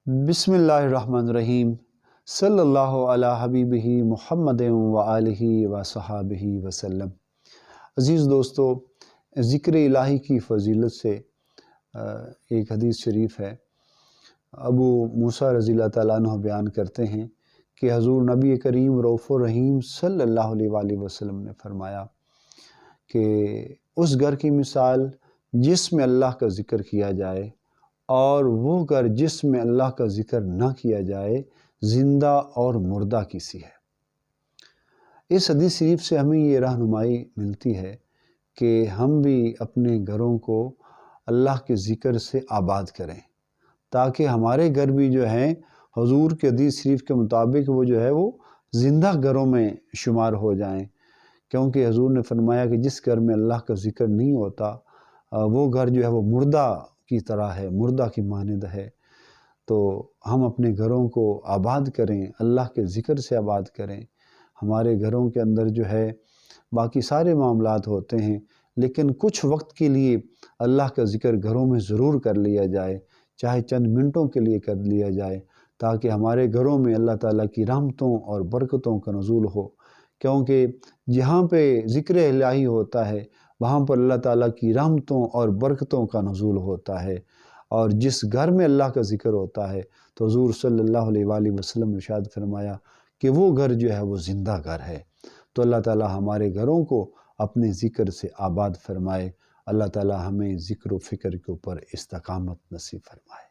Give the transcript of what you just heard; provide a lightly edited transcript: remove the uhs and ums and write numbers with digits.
بسم اللہ الرحمن الرحیم صلی اللہ علی حبیبہ محمد و آلہ و صحابہ وسلم۔ عزیز دوستو، ذکر الہی کی فضیلت سے ایک حدیث شریف ہے۔ ابو موسیٰ رضی اللہ تعالیٰ عنہ بیان کرتے ہیں کہ حضور نبی کریم رؤوف الرحیم صلی اللہ علیہ وآلہ وسلم نے فرمایا کہ اس گھر کی مثال جس میں اللہ کا ذکر کیا جائے اور وہ گھر جس میں اللہ کا ذکر نہ کیا جائے زندہ اور مردہ کی سی ہے۔ اس حدیث شریف سے ہمیں یہ رہنمائی ملتی ہے کہ ہم بھی اپنے گھروں کو اللہ کے ذکر سے آباد کریں تاکہ ہمارے گھر بھی جو ہیں حضور کے حدیث شریف کے مطابق وہ جو ہے وہ زندہ گھروں میں شمار ہو جائیں، کیونکہ حضور نے فرمایا کہ جس گھر میں اللہ کا ذکر نہیں ہوتا وہ گھر جو ہے وہ مردہ کی طرح ہے، مردہ کی مانند ہے۔ تو ہم اپنے گھروں کو آباد کریں، اللہ کے ذکر سے آباد کریں۔ ہمارے گھروں کے اندر جو ہے باقی سارے معاملات ہوتے ہیں، لیکن کچھ وقت کے لیے اللہ کا ذکر گھروں میں ضرور کر لیا جائے، چاہے چند منٹوں کے لیے کر لیا جائے، تاکہ ہمارے گھروں میں اللہ تعالیٰ کی رحمتوں اور برکتوں کا نزول ہو، کیونکہ جہاں پہ ذکر الہی ہوتا ہے وہاں پر اللہ تعالیٰ کی رحمتوں اور برکتوں کا نزول ہوتا ہے۔ اور جس گھر میں اللہ کا ذکر ہوتا ہے تو حضور صلی اللہ علیہ وآلہ وسلم نے ارشاد فرمایا کہ وہ گھر جو ہے وہ زندہ گھر ہے۔ تو اللہ تعالیٰ ہمارے گھروں کو اپنے ذکر سے آباد فرمائے۔ اللہ تعالیٰ ہمیں ذکر و فکر کے اوپر استقامت نصیب فرمائے۔